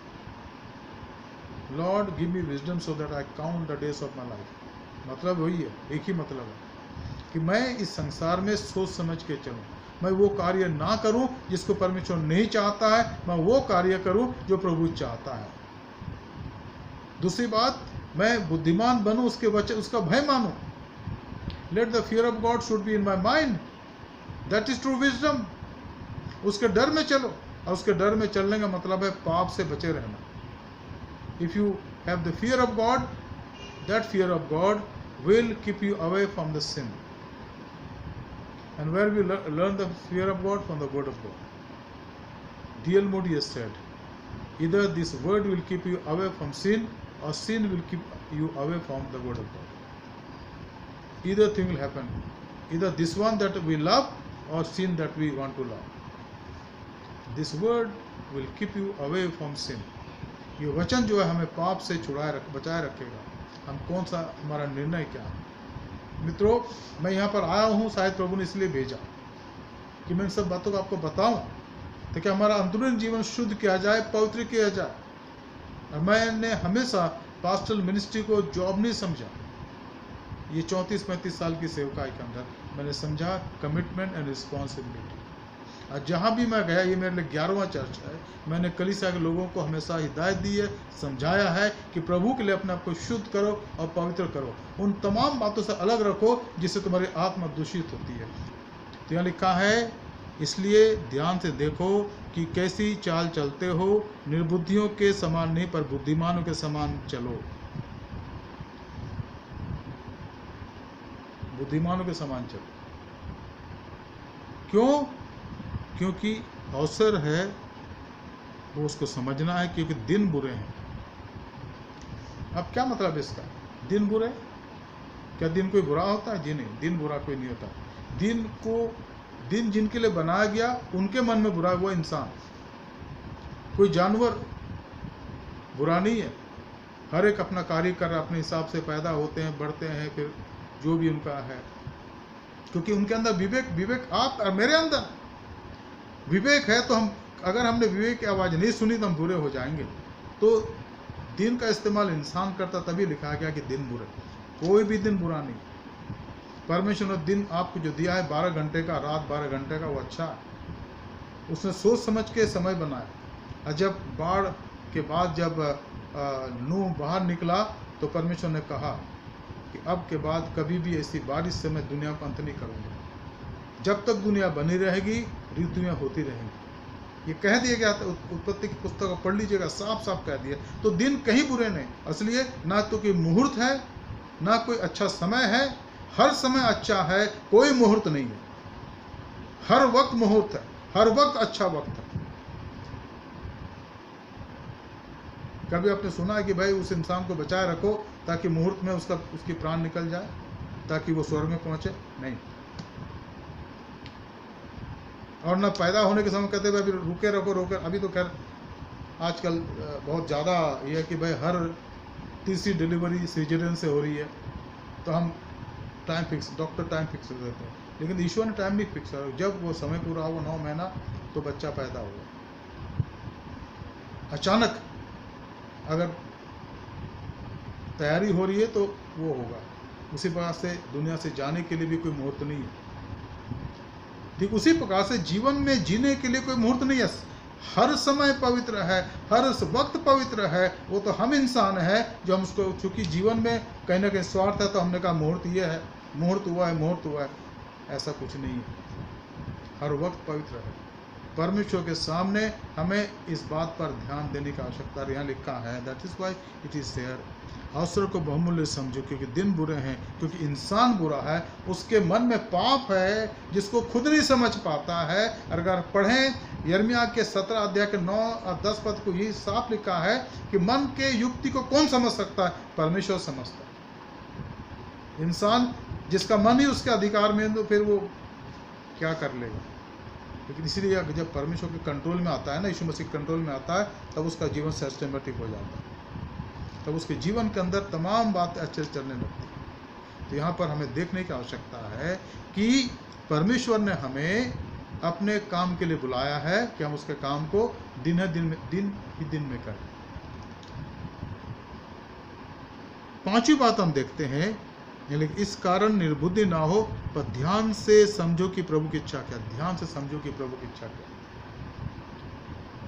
[SPEAKER 1] Lord give me wisdom so that I count the days of my life. मतलब वही है, एक ही मतलब है कि मैं इस संसार में सोच समझ के चलूं, मैं वो कार्य ना करूं जिसको परमेश्वर नहीं चाहता है, मैं वो कार्य करूं जो प्रभु चाहता है। दूसरी बात, मैं बुद्धिमान बनूं, उसके वचन उसका भय मानूं। Let the fear of God should be in my mind, that is true wisdom. उसके डर में चलो, और उसके डर में चलने का मतलब है पाप से बचे रहना। If you have the fear of God, that fear of God will keep you away from the sin. And where we learn the fear of God? From the word of God. D.L. Moody has said, either this word will keep you away from sin, or sin will keep you away from the word of God. Either thing will happen. Either this one that we love, or sin that we want to love. This word will keep you away from sin. ये वचन जो है हमें पाप से बचाए रखेगा। हम कौन सा, हमारा निर्णय क्या है। मित्रों, मैं यहाँ पर आया हूँ शायद प्रभु ने इसलिए भेजा कि मैं इन सब बातों को आपको बताऊं, ताकि हमारा अंदरूनी जीवन शुद्ध किया जाए, पवित्र किया जाए। और मैंने हमेशा पास्टरल मिनिस्ट्री को जॉब नहीं समझा। ये 34-35 साल की सेवकाई के अंदर मैंने समझा कमिटमेंट एंड रिस्पॉन्सिबिलिटी। और जहाँ भी मैं गया, ये मेरे लिए 11वां चर्च है, मैंने कलीसिया के लोगों को हमेशा हिदायत दी है, समझाया है कि प्रभु के लिए अपने आप को शुद्ध करो और पवित्र करो, उन तमाम बातों से अलग रखो जिससे तुम्हारी आत्मा दूषित होती है। तो यहाँ लिखा है, इसलिए ध्यान से देखो कि कैसी चाल चलते हो, निर्बुद्धियों के समान नहीं पर बुद्धिमानों के समान चलो। बुद्धिमानों के समान चलो। क्यों? क्योंकि अवसर है, वो उसको समझना है, क्योंकि दिन बुरे हैं। अब क्या मतलब इसका? दिन बुरे? क्या दिन कोई बुरा होता है? जी नहीं, दिन बुरा कोई नहीं होता। दिन जिनके लिए बनाया गया, उनके मन में बुरा हुआ इंसान। कोई जानवर बुरा नहीं है। हर एक अपना कार्य कर अपने हिसाब से पैदा होते हैं, बढ़ते हैं, फिर जो भी उनका है, क्योंकि उनके अंदर विवेक आप और मेरे अंदर विवेक है। तो हम, अगर हमने विवेक की आवाज़ नहीं सुनी तो हम बुरे हो जाएंगे। तो दिन का इस्तेमाल इंसान करता, तभी लिखा गया कि दिन बुरे। कोई भी दिन बुरा नहीं। परमेश्वर ने दिन आपको जो दिया है 12 घंटे का, रात 12 घंटे का, वो अच्छा है। उसने सोच समझ के समय बनाया। और जब बाढ़ के बाद जब नूह बाहर निकला तो परमेश्वर ने कहा कि अब के बाद कभी भी ऐसी बारिश से मैं दुनिया को अंत नहीं करूँगा। जब तक दुनिया बनी रहेगी, ऋतुएं होती रहेंगी। ये कह दिया गया था, उत्पत्ति की पुस्तक को पढ़ लीजिएगा, साफ साफ कह दिया। तो दिन कहीं बुरे नहीं, इसलिए ना तो कोई मुहूर्त है, ना कोई अच्छा समय है। हर समय अच्छा है, कोई मुहूर्त नहीं है। हर वक्त मुहूर्त है, हर वक्त अच्छा वक्त है। कभी आपने सुना है कि भाई उस इंसान को बचाए रखो ताकि मुहूर्त में उसकी प्राण निकल जाए, ताकि वो स्वर्ग में पहुंचे? नहीं। और ना पैदा होने के समय कहते हुए अभी रुके रखो, अभी तो खैर आजकल बहुत ज़्यादा ये है कि भाई हर तीसरी डिलीवरी सीजरियन से हो रही है, तो हम time fix, doctor time fix कर देते हैं, लेकिन ईश्वर ने टाइम नहीं फिक्स करा। जब वो समय पूरा हुआ 9 महीना तो बच्चा पैदा हुआ। अचानक अगर तैयारी हो रही है तो वो होगा। उसी प्रकार से दुनिया से जाने के लिए भी कोई मुहूर्त नहीं है। ठीक उसी प्रकार से जीवन में जीने के लिए कोई मुहूर्त नहीं है। हर समय पवित्र है, हर वक्त पवित्र है। वो तो हम इंसान है जो हम उसको, चूंकि जीवन में कहीं ना कहीं स्वार्थ है, तो हमने कहा मुहूर्त ये है, मुहूर्त हुआ है, मुहूर्त हुआ है। ऐसा कुछ नहीं है, हर वक्त पवित्र है। परमेश्वर के सामने हमें इस बात पर ध्यान देने की आवश्यकता है। यहाँ लिखा है, that is why it is there. अवसर को बहुमूल्य समझो, क्योंकि दिन बुरे हैं, क्योंकि इंसान बुरा है, उसके मन में पाप है जिसको खुद नहीं समझ पाता है। अगर पढ़ें यिर्मयाह के 17 अध्याय के 9 और 10 पद को, यही साफ लिखा है कि मन के युक्ति को कौन समझ सकता है? परमेश्वर समझता है। इंसान जिसका मन ही उसके अधिकार में, तो फिर वो क्या कर लेगा? लेकिन इसीलिए जब परमेश्वर के कंट्रोल में आता है ना, यीशु मसीह कंट्रोल में आता है, तब उसका जीवन सिस्टमेटिक हो जाता है, तब उसके जीवन के अंदर तमाम बातें अच्छे से चलने लगती हैं। तो यहाँ पर हमें देखने की आवश्यकता है कि परमेश्वर ने हमें अपने काम के लिए बुलाया है कि हम उसके काम को दिन ही दिन में करें। पांचवी बात हम देखते हैं, लेकिन इस कारण निर्बुद्धि ना हो, पर ध्यान से समझो कि प्रभु की इच्छा क्या। ध्यान से समझो कि प्रभु की इच्छा क्या।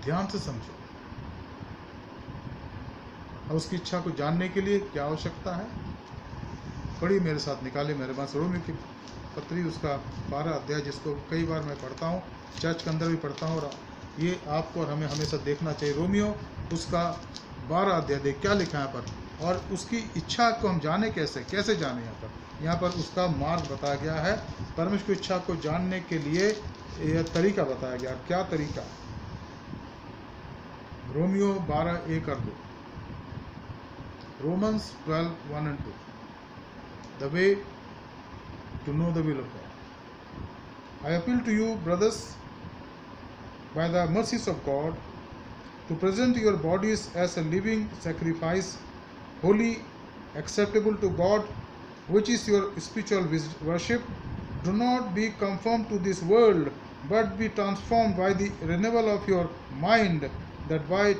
[SPEAKER 1] ध्यान से समझो। और उसकी इच्छा को जानने के लिए क्या आवश्यकता है? पढ़िए मेरे साथ, निकाले मेरे पास रोमियो की पत्री, उसका 12 अध्याय, जिसको कई बार मैं पढ़ता हूँ, चर्च के अंदर भी पढ़ता हूँ, और ये आपको और हमें हमेशा देखना चाहिए। रोमियो उसका 12 अध्याय देख क्या लिखा है यहाँ पर, और उसकी इच्छा को हम जाने कैसे जाने। यहाँ पर उसका मार्ग बताया गया है। परमेश्वर की इच्छा को जानने के लिए यह तरीका बताया गया। क्या तरीका? रोमियो 12 1 और 2, Romans 12 1 and 2, the way to know the will of God. I appeal to you, brothers, by the mercies of God, to present your bodies as a living sacrifice, holy, acceptable to God, which is your spiritual worship. Do not be conformed to this world, but be transformed by the renewal of your mind, that by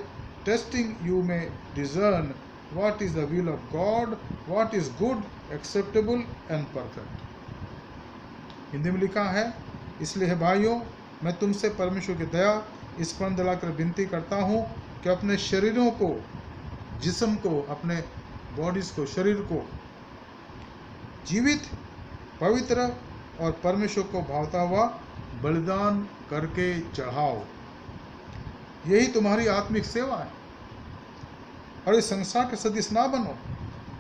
[SPEAKER 1] testing you may discern what is the will of God, what is good, acceptable and perfect. Hindi में लिखा है, इसलिए है भाइयों, मैं तुमसे परमेश्वर की दया इस पर दिलाकर विनती करता हूँ कि अपने शरीरों को, जिस्म को, अपने बॉडीज को, शरीर को जीवित, पवित्र और परमेश्वर को भावता हुआ बलिदान करके चढ़ाओ। यही तुम्हारी आत्मिक सेवा है। और इस संसार के सदृश ना बनो,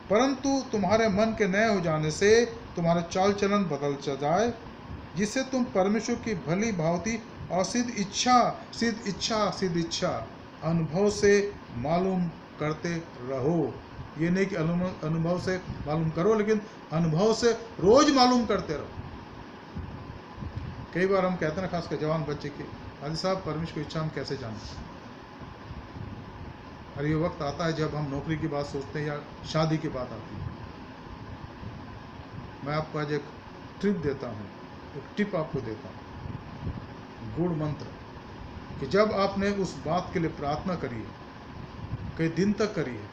[SPEAKER 1] परंतु तुम्हारे मन के नए हो जाने से तुम्हारा चाल चलन बदल जाए, जिससे तुम परमेश्वर की भली भांति और सिद्ध इच्छा अनुभव से मालूम करते रहो। ये नहीं कि अनुभव से मालूम करो, लेकिन अनुभव से रोज मालूम करते रहो। कई बार हम कहते हैं, खासकर जवान बच्चे की, हाजी साहब परमेश्वर की इच्छा हम कैसे जानें? और ये वक्त आता है जब हम नौकरी की बात सोचते हैं या शादी की बात आती है। मैं आपको आज एक ट्रिप देता हूँ, एक टिप आपको देता हूँ, गुड़ मंत्र, कि जब आपने उस बात के लिए प्रार्थना करी है, कई दिन तक करी है,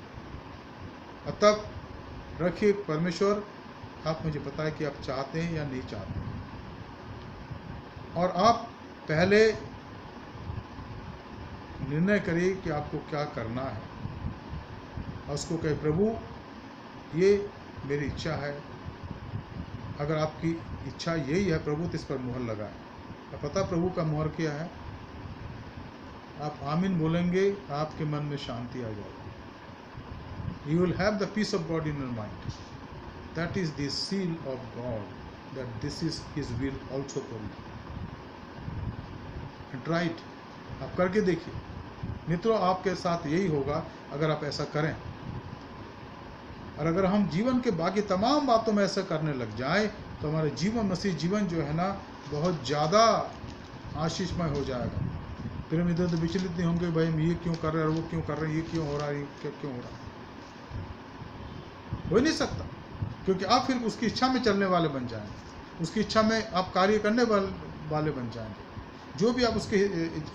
[SPEAKER 1] और तब रखिए परमेश्वर आप मुझे बताएं कि आप चाहते हैं या नहीं चाहते हैं। और आप पहले निर्णय करिए कि आपको क्या करना है, और उसको कहे, प्रभु ये मेरी इच्छा है। अगर आपकी इच्छा यही है प्रभु, तो इस पर मुहर लगाए। और पता प्रभु का मुहर क्या है? आप आमीन बोलेंगे, आपके मन में शांति आ जाएगी। You will have the peace of God in your mind. That is the seal of God, that this is his will also for you. Try it, आप करके देखिए मित्रों, आपके साथ यही होगा अगर आप ऐसा करें। और अगर हम जीवन के बाकी तमाम बातों में ऐसा करने लग जाएं, तो हमारे मसीह जीवन जो है ना, बहुत ज़्यादा आशीषमय हो जाएगा। फिर हम इधर उधर विचलित नहीं होंगे, भाई हम ये क्यों कर रहे हैं, वो क्यों कर रहे हैं, ये क्यों हो रहा है, ये क्यों हो रहा है। हो ही नहीं सकता, क्योंकि आप फिर उसकी इच्छा में चलने वाले बन जाएंगे, उसकी इच्छा में आप कार्य करने वाले बन जाएंगे। जो भी आप उसके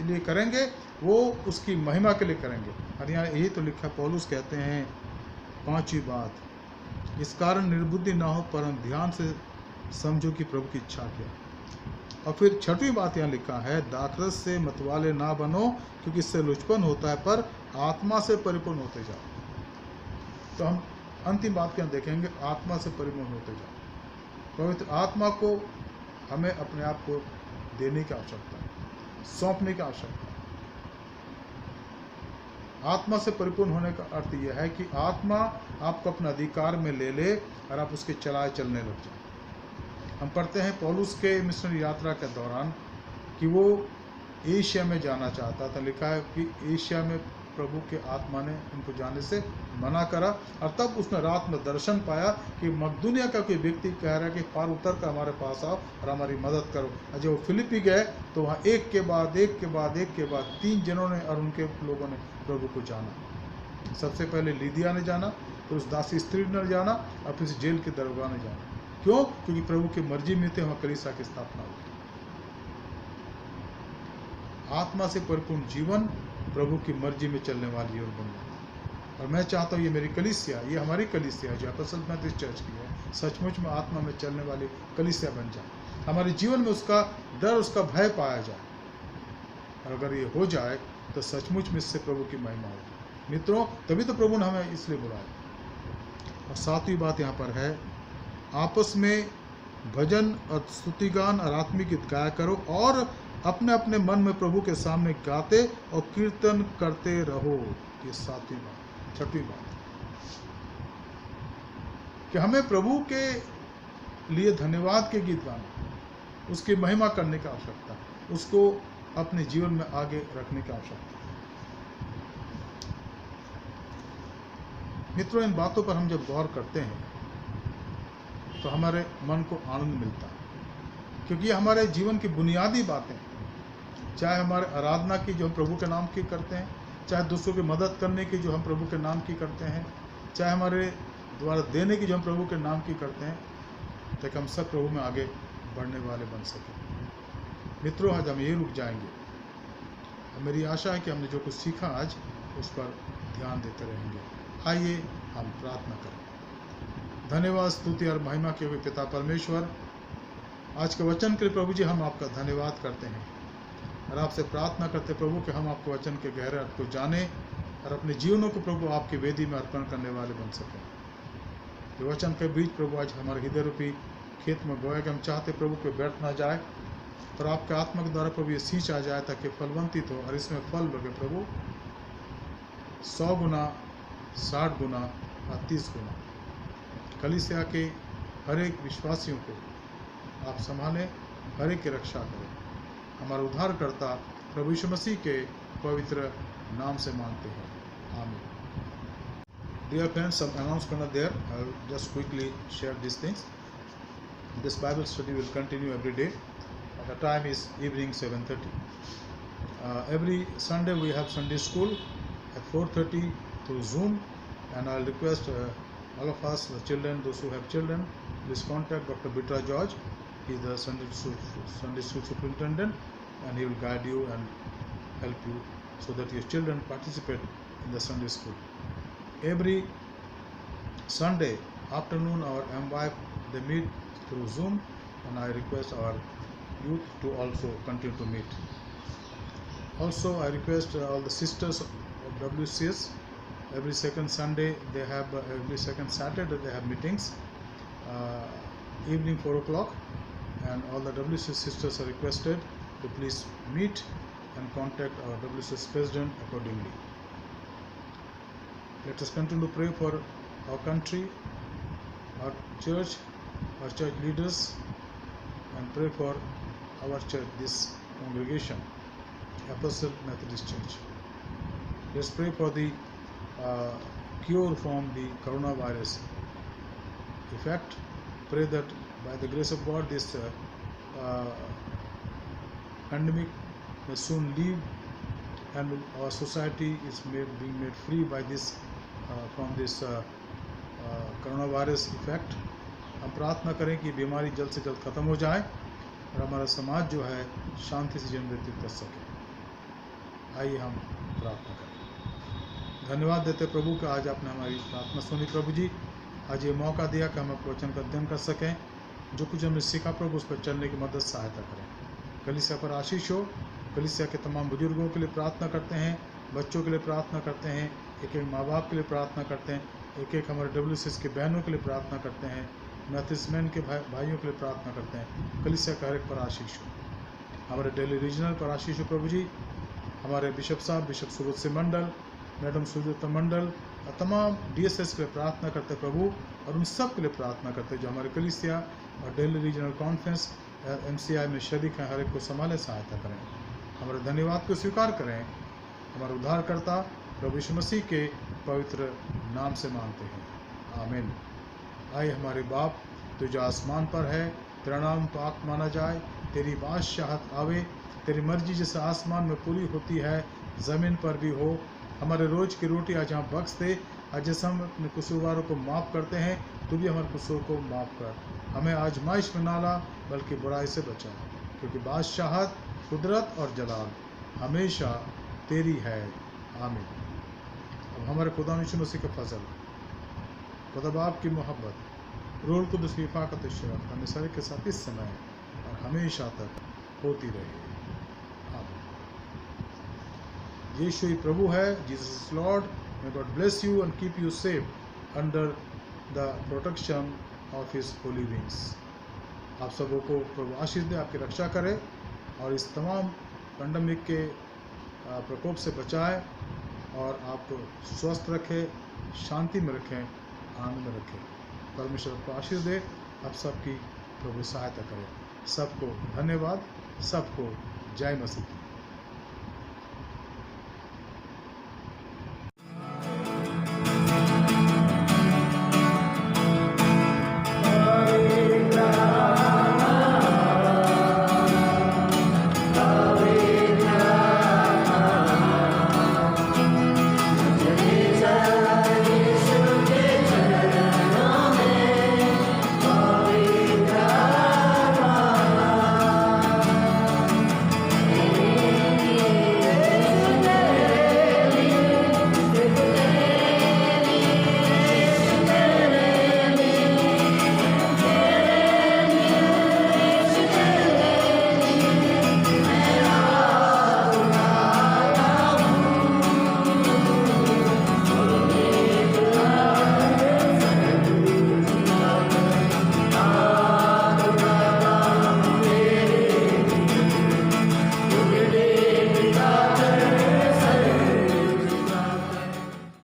[SPEAKER 1] लिए करेंगे वो उसकी महिमा के लिए करेंगे। और यहाँ यही तो लिखा, पौलुस कहते हैं 5वीं बात, इस कारण निर्बुद्धि ना हो परंतु ध्यान से समझो कि प्रभु की इच्छा क्या। और फिर 6वीं बात यहाँ लिखा है, दाखरस से मतवाले ना बनो क्योंकि इससे लुचपन होता है, पर आत्मा से परिपूर्ण होते जाओ। तो हम अंतिम बात क्या देखेंगे, आत्मा से परिपूर्ण होते जाओ। पवित्र आत्मा को हमें अपने आप को देने की आवश्यकता है, सौंपने की आवश्यकता है। आत्मा से परिपूर्ण होने का अर्थ यह है कि आत्मा आपको अपने अधिकार में ले ले और आप उसके चलाए चलने लग जाए। हम पढ़ते हैं पौलुस के मिशनरी यात्रा के दौरान कि वो एशिया में जाना चाहता था। लिखा है कि एशिया में प्रभु के आत्मा ने उनको जाने से मना करा, और तब उसने रात में दर्शन पाया कि मकदूनिया का कोई व्यक्ति कह रहा है कि पार उतर कर हमारे पास आओ और हमारी मदद करो। और जब वो फिलिपी गए तो वहाँ एक के बाद 3 जनों ने और उनके लोगों ने प्रभु को जाना। सबसे पहले लीदिया ने जाना, फिर उस दासी स्त्री ने जाना, और फिर जेल के दरोगा ने जाना। क्यों? क्योंकि प्रभु की मर्जी में थे, वहाँ कलीसिया की स्थापना हुई। आत्मा से परिपूर्ण जीवन प्रभु की मर्जी में चलने वाली और बन जाए। और मैं चाहता हूँ ये मेरी कलीसिया, ये हमारी कलीसिया जो एफएसस मेथोडिस्ट चर्च की है, सचमुच में आत्मा में चलने वाली कलीसिया बन जाए। हमारे जीवन में उसका डर, उसका भय पाया जाए। और अगर ये हो जाए तो सचमुच में इससे प्रभु की महिमा होगी। मित्रों, तभी तो प्रभु ने हमें इसलिए बुलाया। और 7वीं बात यहाँ पर है, आपस में भजन और स्तुतिगान और आत्मिक गीत गाया करो और अपने अपने मन में प्रभु के सामने गाते और कीर्तन करते रहो। ये 7वीं बात। 6वीं बात कि हमें प्रभु के लिए धन्यवाद के गीत गाना, उसकी महिमा करने की आवश्यकता है, उसको अपने जीवन में आगे रखने की आवश्यकता है। मित्रों, इन बातों पर हम जब गौर करते हैं तो हमारे मन को आनंद मिलता है, क्योंकि ये हमारे जीवन की बुनियादी बातें, चाहे हमारे आराधना की जो हम प्रभु के नाम की करते हैं, चाहे दूसरों की मदद करने की जो हम प्रभु के नाम की करते हैं, चाहे हमारे द्वारा देने की जो हम प्रभु के नाम की करते हैं, ताकि हम सब प्रभु में आगे बढ़ने वाले बन सकें। मित्रों, आज हम ये रुक जाएंगे। मेरी आशा है कि हमने जो कुछ सीखा आज उस पर ध्यान देते रहेंगे। आइए हम प्रार्थना करें। धन्यवाद, स्तुति और महिमा के हुए पिता परमेश्वर, आज के वचन के लिए प्रभु जी हम आपका धन्यवाद करते हैं और आपसे प्रार्थना करते प्रभु कि हम आपके वचन के गहरे अर्थ को जाने और अपने जीवनों को प्रभु आपकी वेदी में अर्पण करने वाले बन सकें। ये वचन के बीच प्रभु आज हमारे हृदय रूपी खेत में बोया कि हम चाहते प्रभु को बैठ ना जाए, पर आपके आत्मा के द्वारा प्रभु ये सींच आ जाए ताकि फलवंतित हो और इसमें फल लगे प्रभु 100 गुना, 60 गुना और 30 गुना। कलीसिया के हर एक विश्वासियों को आप संभालें, हर एक की रक्षा करें। हमारा उद्धारकर्ता प्रभु यीशु मसीह के पवित्र नाम से मांगते हैं, आमीन। Dear friends, some announcement are there. I'll just quickly share these things. This Bible study will continue every day. The time is evening 7:30. Every Sunday we have Sunday school at 4:30 through Zoom, and I'll request all of us, the children, those who have children, please contact Dr. Bitra George. He is the Sunday school superintendent, and he will guide you and help you so that your children participate in the Sunday school. Every Sunday afternoon our MY they meet through Zoom, and I request our youth to also continue to meet. Also, I request all the sisters of WCS, every second Sunday they have, every second Saturday they have meetings, evening 4 o'clock, and all the WCS sisters are requested to please meet and contact our WCS president accordingly. Let us continue to pray for our country, our church leaders, and pray for our church, this congregation, Apostle Methodist Church. Let's pray for the cure from the coronavirus effect. Pray that by the grace of God this pandemic may soon leave
[SPEAKER 2] and our society is being made free by this from this coronavirus effect. हम प्रार्थना करें कि बीमारी जल्द से जल्द ख़त्म हो जाए और हमारा समाज जो है शांति से जीवन व्यतीत कर सके। आइए हम प्रार्थना करें। धन्यवाद देते प्रभु कि आज आपने हमारी प्रार्थना सुनी। प्रभु जी, आज ये मौका दिया कि हम आपके वचन का अध्ययन कर सकें। जो कुछ हमने सीखा प्रभु, उस पर चलने की मदद सहायता करें। कलीसिया पर आशीष हो। कलीसिया के तमाम बुजुर्गों के लिए प्रार्थना करते हैं, बच्चों के लिए प्रार्थना करते हैं, एक एक माँ बाप के लिए प्रार्थना करते हैं, एक एक हमारे WCS के बहनों के लिए प्रार्थना करते हैं, मैथिसमैन के भाइयों के लिए प्रार्थना करते हैं। कलीसिया का हर एक पर आशीष हो। हमारे दिल्ली रीजनल पर आशीष हो प्रभु जी। हमारे बिशप साहब, बिशप सुब्रत सिंह मंडल, मैडम सुजाता मंडल और तमाम DSS के लिए प्रार्थना करते प्रभु, और उन सब के लिए प्रार्थना करते जो हमारे कलीसिया और दिल्ली रीजनल कॉन्फ्रेंस MCI में शरीक हैं। हर एक को संभाले, सहायता करें। हमारे धन्यवाद को स्वीकार करें। हमारे उद्धारकर्ता प्रभु यीशु मसीह के पवित्र नाम से मांगते हैं, आमीन। आइए हमारे बाप, तो जो आसमान पर है, तेरा नाम पाक माना जाए, तेरी बादशाहत आवे, तेरी मर्जी जैसे आसमान में पूरी होती है ज़मीन पर भी हो। हमारे रोज़ की रोटी आज हम बख्श दे, आज जैसे हम अपने कसूरवारों को माफ़ करते हैं, तू भी हमारे कसूर को माफ़ कर। हमें आजमाइश में ना ला, बल्कि बुराई से बचा, क्योंकि बादशाहत, कुदरत और जलाल हमेशा तेरी है, आमीन। अब हमारे खुदा यीशु मसीह का फजल, खुदा बाप की मोहब्बत, रूह कुद्दूस की हिफाज़त इशराक़त हमें सारे के साथ इस समय और हमेशा तक होती रहे, आमीन। यीशु ही प्रभु है, Jesus is Lord. May God bless you and keep you safe under the protection of his Holi wings. आप सबों को प्रभु आशीष दे, आपकी रक्षा करे और इस तमाम पैंडेमिक के प्रकोप से बचाए और आपको स्वस्थ रखे, शांति में रखें, आनंद में रखें। परमेश्वर आपको आशीष दे, आप सबकी प्रभु सहायता करे। सबको धन्यवाद, सबको जय मसीह।